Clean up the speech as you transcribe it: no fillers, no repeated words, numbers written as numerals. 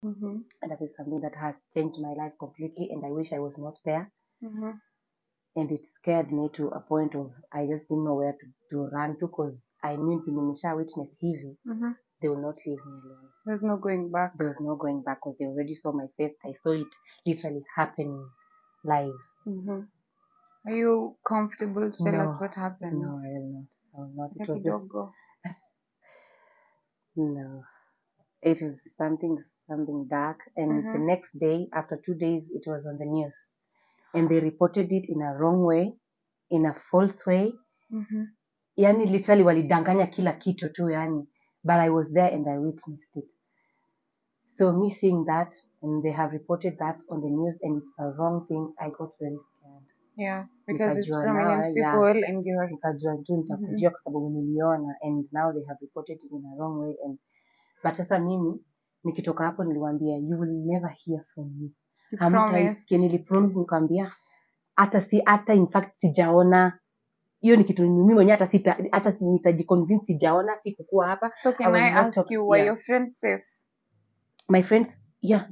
And that is something that has changed my life completely, and I wish I was not there. And it scared me to a point of I just didn't know where to run to, because I knew nimesha witness hivi, they will not leave me alone. There's no going back. There was no going back, because they already saw my face. I saw it literally happening live. Are you comfortable to tell No. us what happened? No, I will not. I will not. It was Kidogo. just no. It was something dark. And the next day, after 2 days, it was on the news, and they reported it in a wrong way, in a false way. Yani literally walidanganya kila kitu tu yani, but I was there and I witnessed it. So me seeing that, and they have reported that on the news, and it's a wrong thing, I got very scared. Yeah, because it's Nikajua prominent now, people and you are nikajua tu nitakujia kwa sababu niliona, and now they have reported it in a wrong way. And but sasa mimi nikitoka hapo niliwaambia, you will never hear from me. Hamtaisikia. Nilipromise nikamwambia hata in fact sijaona hiyo, ni kitu mimi mwenyewe hata nitajiconvince sijaona, sikukuwa hapa. So can I ask you, were your friends safe? My friends, yeah.